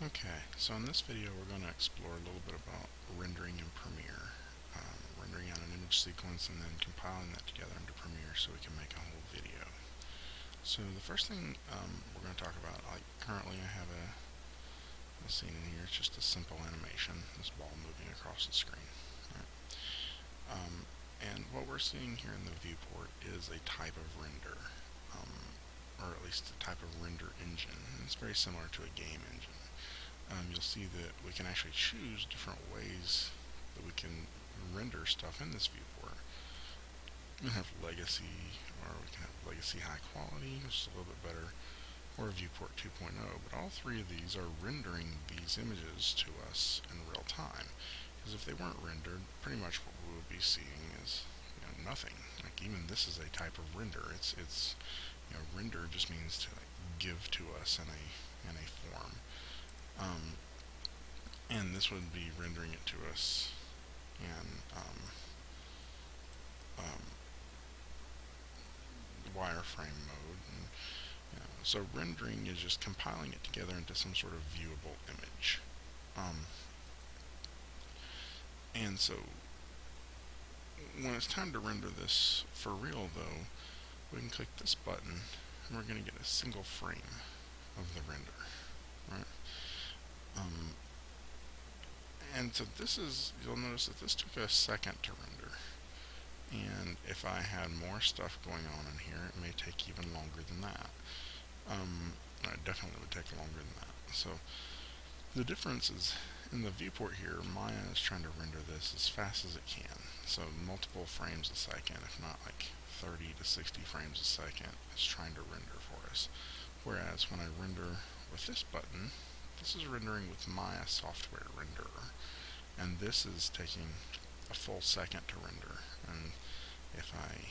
Okay, so in this video we're going to explore a little bit about rendering in Premiere, rendering out an image sequence and then compiling that together into Premiere so we can make a whole video. So the first thing we're going to talk about, like currently I have a scene in here. It's just a simple animation, this ball moving across the screen. Right? And what we're seeing here in the viewport is a type of render, or at least a type of render engine. It's very similar to a game engine. You'll see that we can actually choose different ways that we can render stuff in this viewport. We can have legacy, or we can have legacy high quality, which is a little bit better, or viewport 2.0, but all three of these are rendering these images to us in real time. Because if they weren't rendered, pretty much what we would be seeing is nothing. Like even this is a type of render. It's render just means to give to us in a form. And this would be rendering it to us in wireframe mode. And, so rendering is just compiling it together into some sort of viewable image. And so when it's time to render this for real though, we can click this button and we're going to get a single frame of the render, right? And so this is, you'll notice that this took a second to render. And if I had more stuff going on in here, it may take even longer than that. It definitely would take longer than that. So the difference is in the viewport here, Maya is trying to render this as fast as it can. So multiple frames a second, if not like 30 to 60 frames a second, it's trying to render for us. Whereas when I render with this button, this is rendering with Maya Software Renderer, and this is taking a full second to render. And if I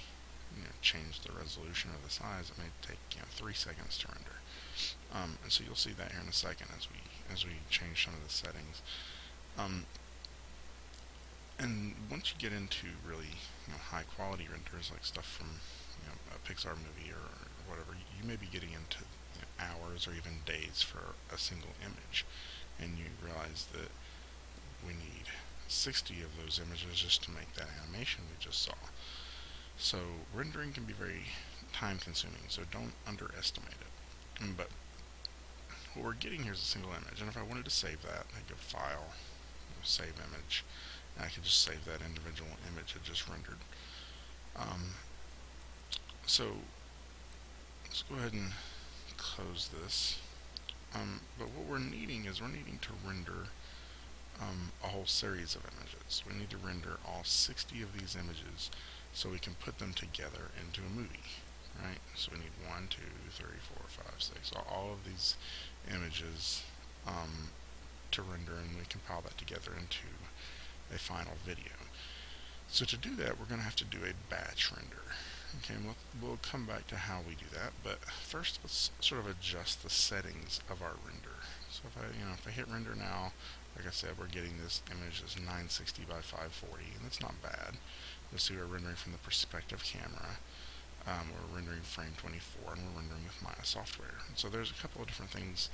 change the resolution or the size, it may take 3 seconds to render. And so you'll see that here in a second as we change some of the settings. And once you get into really high quality renders, like stuff from a Pixar movie or whatever, you may be getting into hours or even days for a single image, and you realize that we need 60 of those images just to make that animation we just saw. So rendering can be very time consuming, so don't underestimate it. But what we're getting here is a single image, and if I wanted to save that, I go File, Save Image, and I could just save that individual image it just rendered. So let's go ahead and close this. But what we're needing is we're needing to render a whole series of images. We need to render all 60 of these images so we can put them together into a movie, right? So we need 1, 2, 3, 4, 5, 6, all of these images to render, and we compile that together into a final video. So to do that, we're going to have to do a batch render. Okay, and we'll come back to how we do that, but first let's sort of adjust the settings of our render. So if I hit render now, like I said, we're getting this image as 960 by 540, and that's not bad. You'll see we're rendering from the perspective camera. We're rendering frame 24, and we're rendering with Maya Software. And so there's a couple of different things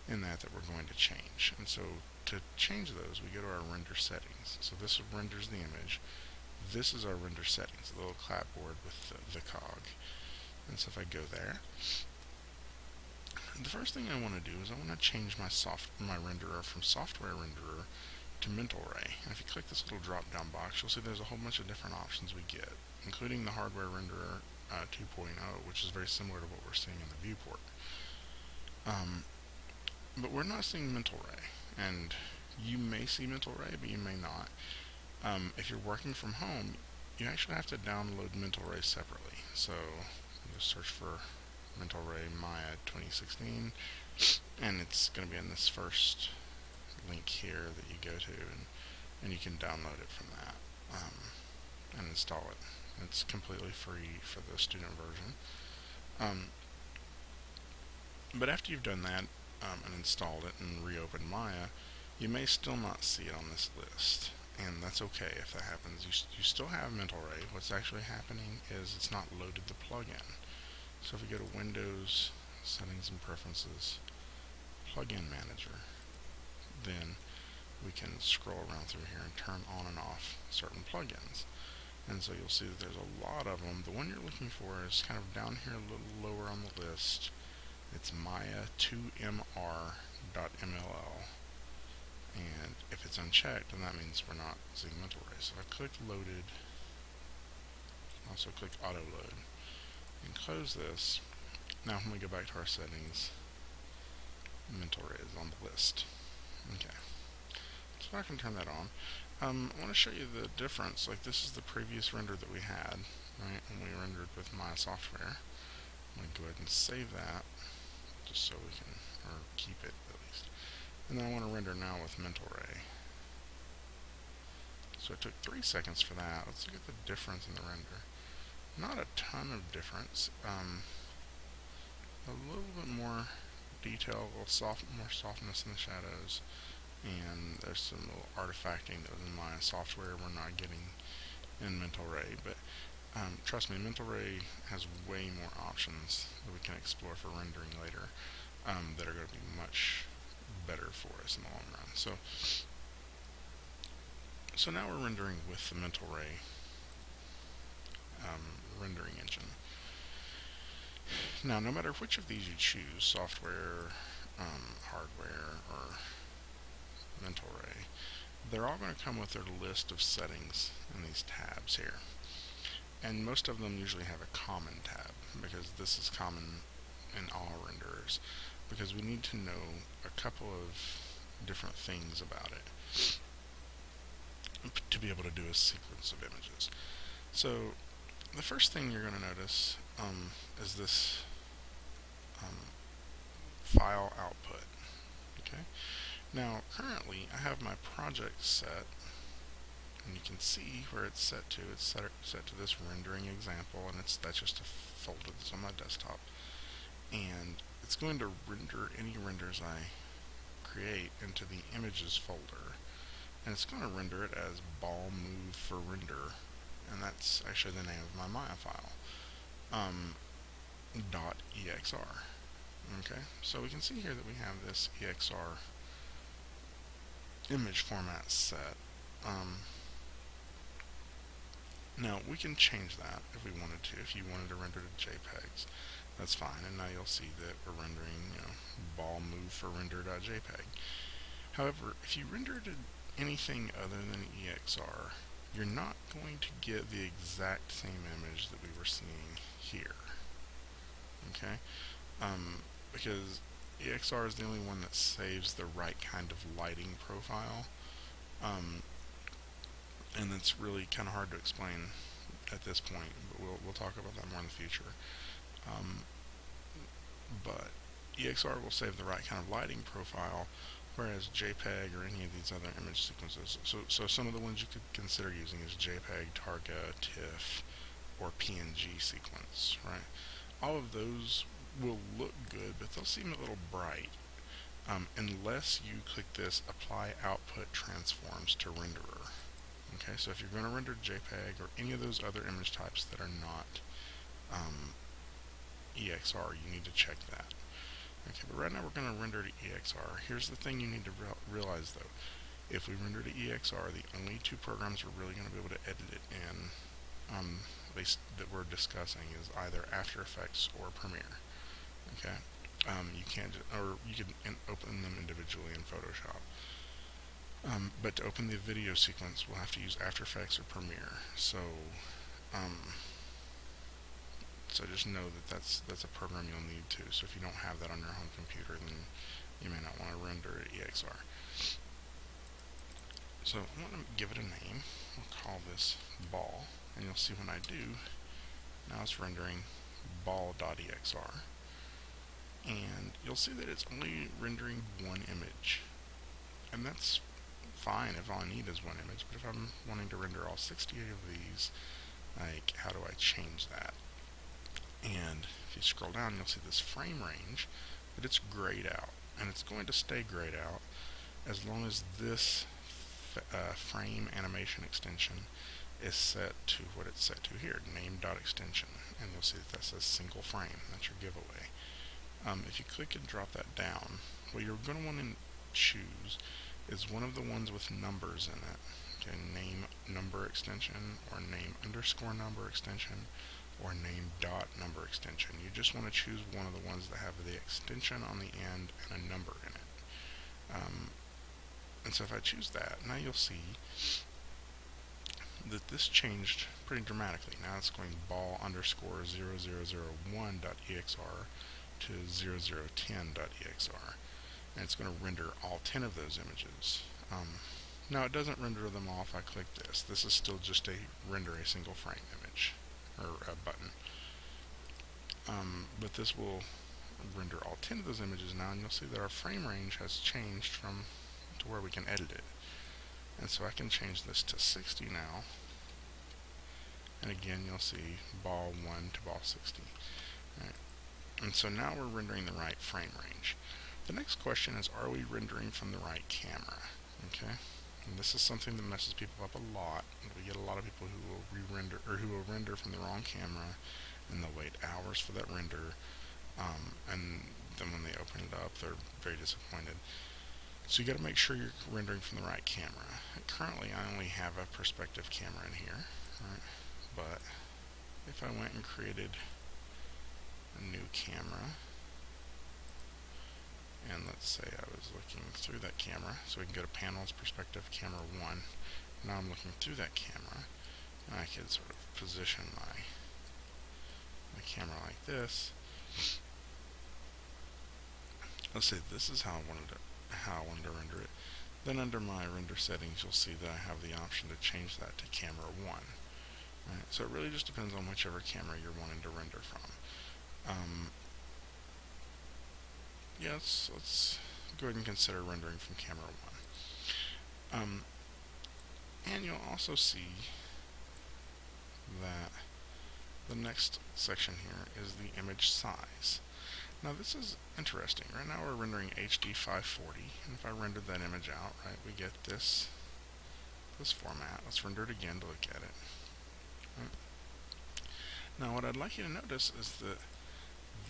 in that we're going to change. And so to change those, we go to our render settings. So this renders the image. This is our render settings, the little clapboard with the cog. And so if I go there, the first thing I want to do is I want to change my renderer from Software Renderer to Mental Ray. And if you click this little drop down box, you'll see there's a whole bunch of different options we get, including the Hardware Renderer 2.0, which is very similar to what we're seeing in the viewport. But we're not seeing Mental Ray, and you may see Mental Ray, but you may not. If you're working from home, you actually have to download Mental Ray separately. So just search for Mental Ray Maya 2016, and it's going to be in this first link here that you go to, and you can download it from that and install it. It's completely free for the student version. But after you've done that and installed it and reopened Maya, you may still not see it on this list. And that's okay if that happens. You still have Mental Ray. What's actually happening is it's not loaded the plugin. So if we go to Windows, Settings and Preferences, Plugin Manager, then we can scroll around through here and turn on and off certain plugins. And so you'll see that there's a lot of them. The one you're looking for is kind of down here a little lower on the list. It's Maya2mr.mll. And if it's unchecked, then that means we're not seeing mental ray. So if I click loaded, also click auto load, and close this. Now when we go back to our settings, mental ray is on the list. Okay, so I can turn that on. I want to show you the difference. Like, this is the previous render that we had, right, when we rendered with Maya software. I'm going to go ahead and save that, just so we can, or keep it at least. And then I want to render now with mental ray. So it took 3 seconds for that. Let's look at the difference in the render. Not a ton of difference. A little bit more detail, a little more softness in the shadows, and there's some little artifacting that was in Maya software we're not getting in mental ray. But trust me, mental ray has way more options that we can explore for rendering later that are going to be much better for us in the long run. So now we're rendering with the mental ray rendering engine. Now, no matter which of these you choose, software, hardware, or mental ray, they're all going to come with their list of settings in these tabs here. And most of them usually have a common tab, because this is common in all renderers, because we need to know a couple of different things about it to be able to do a sequence of images. So the first thing you're going to notice is this file output. Okay. Now currently I have my project set, and you can see where it's set to. It's set to this rendering example, and that's just a folder that's on my desktop. And it's going to render any renders I create into the images folder, and it's going to render it as ball move for render, and that's actually the name of my Maya file, .exr. Okay, so we can see here that we have this EXR image format set. Now we can change that if we wanted to. If you wanted to render to JPEGs, that's fine. And now you'll see that we're rendering, ball move for render.jpg. However, if you render to anything other than EXR, you're not going to get the exact same image that we were seeing here. Okay, because EXR is the only one that saves the right kind of lighting profile. And it's really kind of hard to explain at this point, but we'll talk about that more in the future. But EXR will save the right kind of lighting profile, whereas JPEG or any of these other image sequences, so some of the ones you could consider using is JPEG, Targa, TIFF, or PNG sequence, right? All of those will look good, but they'll seem a little bright, unless you click this Apply Output Transforms to Renderer. Okay, so if you're going to render JPEG or any of those other image types that are not EXR, you need to check that. Okay, but right now we're going to render to EXR. Here's the thing you need to realize though. If we render to EXR, the only two programs we're really going to be able to edit it in, that we're discussing, is either After Effects or Premiere. Okay, you can't, or you can open them individually in Photoshop. But to open the video sequence, we'll have to use After Effects or Premiere. So just know that that's a program you'll need too. So if you don't have that on your home computer, then you may not want to render it EXR. So I want to give it a name. We'll call this ball, and you'll see when I do, now it's rendering ball.exr. And you'll see that it's only rendering one image. And that's fine if all I need is one image, but if I'm wanting to render all 68 of these, like, how do I change that? And if you scroll down, you'll see this frame range, but it's grayed out, and it's going to stay grayed out as long as this frame animation extension is set to what it's set to here, name.extension, and you'll see that says single frame. That's your giveaway. If you click and drop that down, what you're going to want to choose is one of the ones with numbers in it. Okay, name number extension, or name underscore number extension, or name dot number extension. You just want to choose one of the ones that have the extension on the end and a number in it. And so if I choose that, now you'll see that this changed pretty dramatically. Now it's going ball underscore 0001.exr to 0010.exr, and it's going to render all 10 of those images. Now it doesn't render them all if I click this. This is still just a render a single frame image, or a button. But this will render all 10 of those images now, and you'll see that our frame range has changed from to where we can edit it. And so I can change this to 60 now, and again you'll see ball 1 to ball 60. Right. And so now we're rendering the right frame range. The next question is, are we rendering from the right camera? Okay, and this is something that messes people up a lot. We get a lot of people who will re-render, or who will render from the wrong camera, and they'll wait hours for that render, and then when they open it up, they're very disappointed. So you got to make sure you're rendering from the right camera. Currently, I only have a perspective camera in here, right? But if I went and created a new camera, and let's say I was looking through that camera, so we can go to panels, perspective, camera 1. Now I'm looking through that camera, and I can sort of position my camera like this. Let's say this is how I wanted to render it. Then under my render settings, you'll see that I have the option to change that to camera 1. Right? So it really just depends on whichever camera you're wanting to render from. Let's go ahead and consider rendering from camera 1. And you'll also see that the next section here is the image size. Now this is interesting. Right now we're rendering HD 540, and if I rendered that image out, right, we get this format. Let's render it again to look at it. Right. Now what I'd like you to notice is that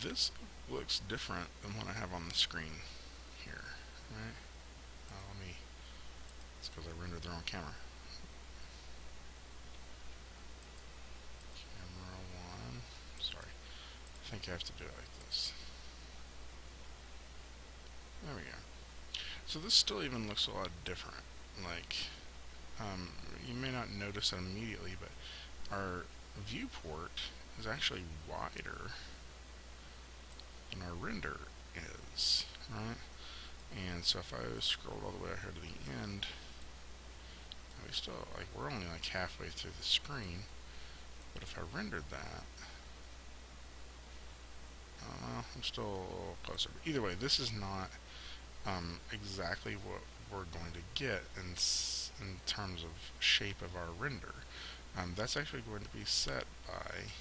this looks different than what I have on the screen here. Right? It's because I rendered the wrong camera. Camera 1. Sorry. I think I have to do it like this. There we go. So this still even looks a lot different. Like, you may not notice it immediately, but our viewport is actually wider than our render is, right? And so if I scroll all the way out here to the end, we still, we're only halfway through the screen. But if I rendered that, I'm still a little closer. But either way, this is not exactly what we're going to get in terms of shape of our render. That's actually going to be set by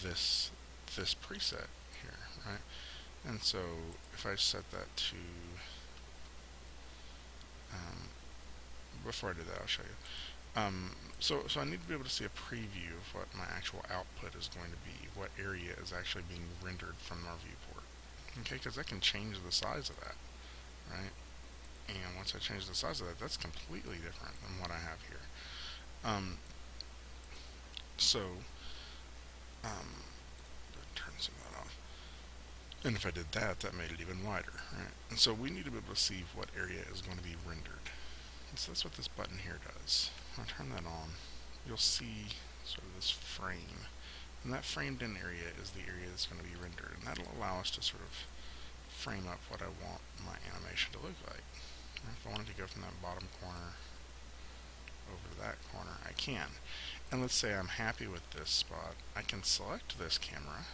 this preset here, right? And so if I set that to, before I do that, I'll show you. So I need to be able to see a preview of what my actual output is going to be, what area is actually being rendered from our viewport. Okay, because I can change the size of that, right? And once I change the size of that, that's completely different than what I have here. Turn some of that off. And if I did that, that made it even wider, right? And so we need to be able to see what area is going to be rendered. And so that's what this button here does. I'll turn that on. You'll see sort of this frame. And that framed in area is the area that's going to be rendered. And that'll allow us to sort of frame up what I want my animation to look like. And if I wanted to go from that bottom corner over to that corner, I can. And let's say I'm happy with this spot. I can select this camera,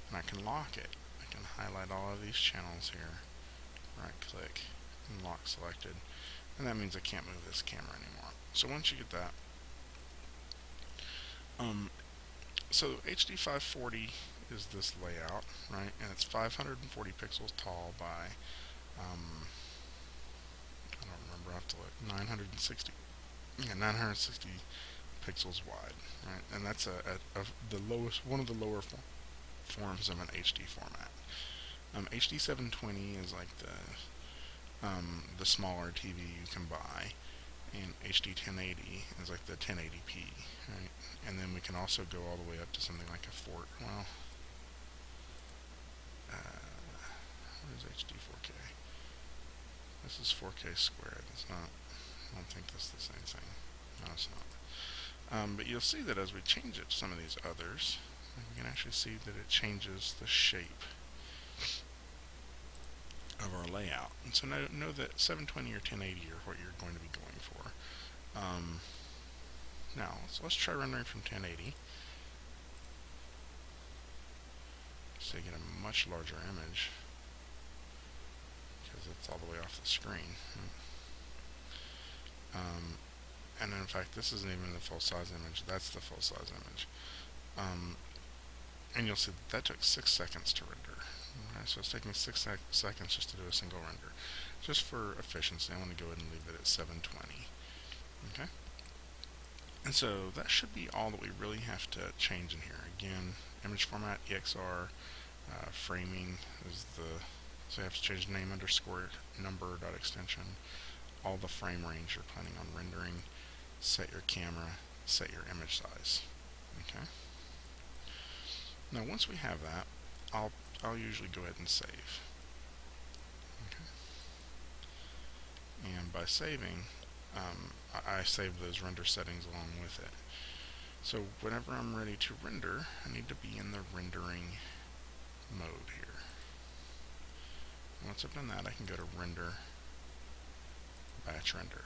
and I can lock it. I can highlight all of these channels here, right click, and lock selected. And that means I can't move this camera anymore. So once you get that, so HD 540 is this layout, right? And it's 540 pixels tall by, I don't remember, I have to look, 960 pixels wide, right? And that's the lowest, one of the lower forms of an HD format. HD 720 is like the smaller TV you can buy, and HD 1080 is like the 1080p, right? And then we can also go all the way up to something like a what is HD 4K? This is 4K squared. It's not. I don't think that's the same thing. No, it's not. But you'll see that as we change it to some of these others, we can actually see that it changes the shape of our layout. And so know that 720 or 1080 are what you're going to be going for. Now, so let's try rendering from 1080. So you get a much larger image, because it's all the way off the screen. And in fact, this isn't even the full-size image. That's the full-size image. And you'll see that took 6 seconds to render. Okay, so it's taking 6 seconds just to do a single render. Just for efficiency, I'm going to go ahead and leave it at 720. Okay? And so that should be all that we really have to change in here. Again, image format, EXR, framing is so you have to change name underscore number dot extension, all the frame range you're planning on rendering, set your camera, set your image size. Okay. Now once we have that, I'll usually go ahead and save. Okay. And by saving, I save those render settings along with it. So whenever I'm ready to render, I need to be in the rendering mode here. Once I've done that, I can go to render, batch render.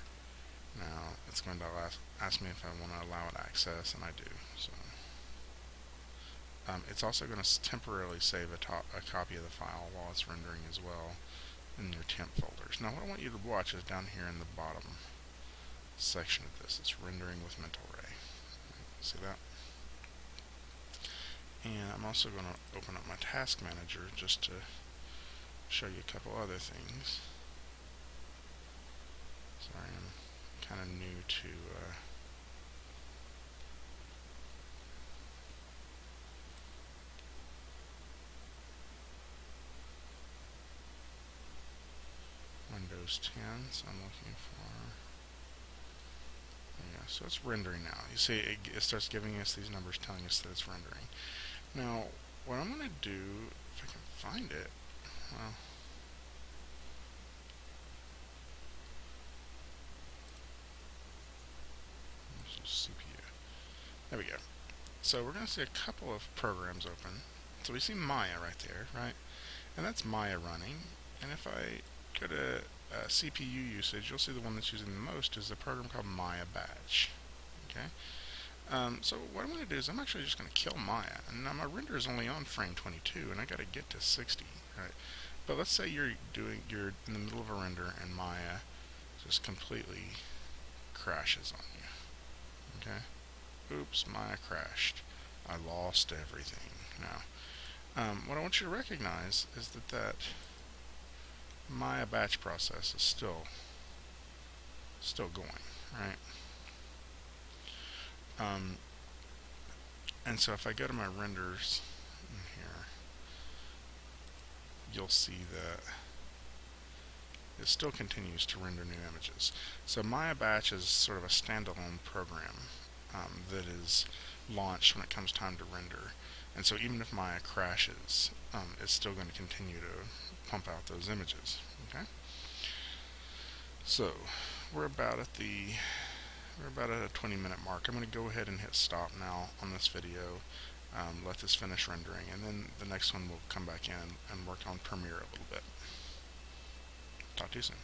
Now it's going to ask me if I want to allow it access, and I do. So it's also going to temporarily save a copy of the file while it's rendering as well in your temp folders. Now what I want you to watch is down here in the bottom section of this. It's rendering with Mental Ray. See that? And I'm also going to open up my task manager just to show you a couple other things. Sorry, I'm kind of new to Windows 10, so I'm looking for, yeah, so it's rendering now. You see it starts giving us these numbers telling us that it's rendering. Now, what I'm going to do, if I can find it, well, CPU. There we go. So we're going to see a couple of programs open. So we see Maya right there, right? And that's Maya running. And if I go to CPU usage, you'll see the one that's using the most is a program called Maya Batch. Okay. So what I'm going to do is I'm actually just going to kill Maya. And now my render is only on frame 22, and I got to get to 60, right? But let's say you're in the middle of a render and Maya just completely crashes on you. Okay. Oops, Maya crashed. I lost everything. Now, what I want you to recognize is that Maya batch process is still going, right? And so if I go to my renders in here, you'll see that it still continues to render new images. So Maya Batch is sort of a standalone program that is launched when it comes time to render. And so even if Maya crashes, it's still going to continue to pump out those images. Okay. So we're about at a 20-minute mark. I'm going to go ahead and hit stop now on this video. Let this finish rendering, and then the next one we'll come back in and work on Premiere a little bit. Talk to you soon.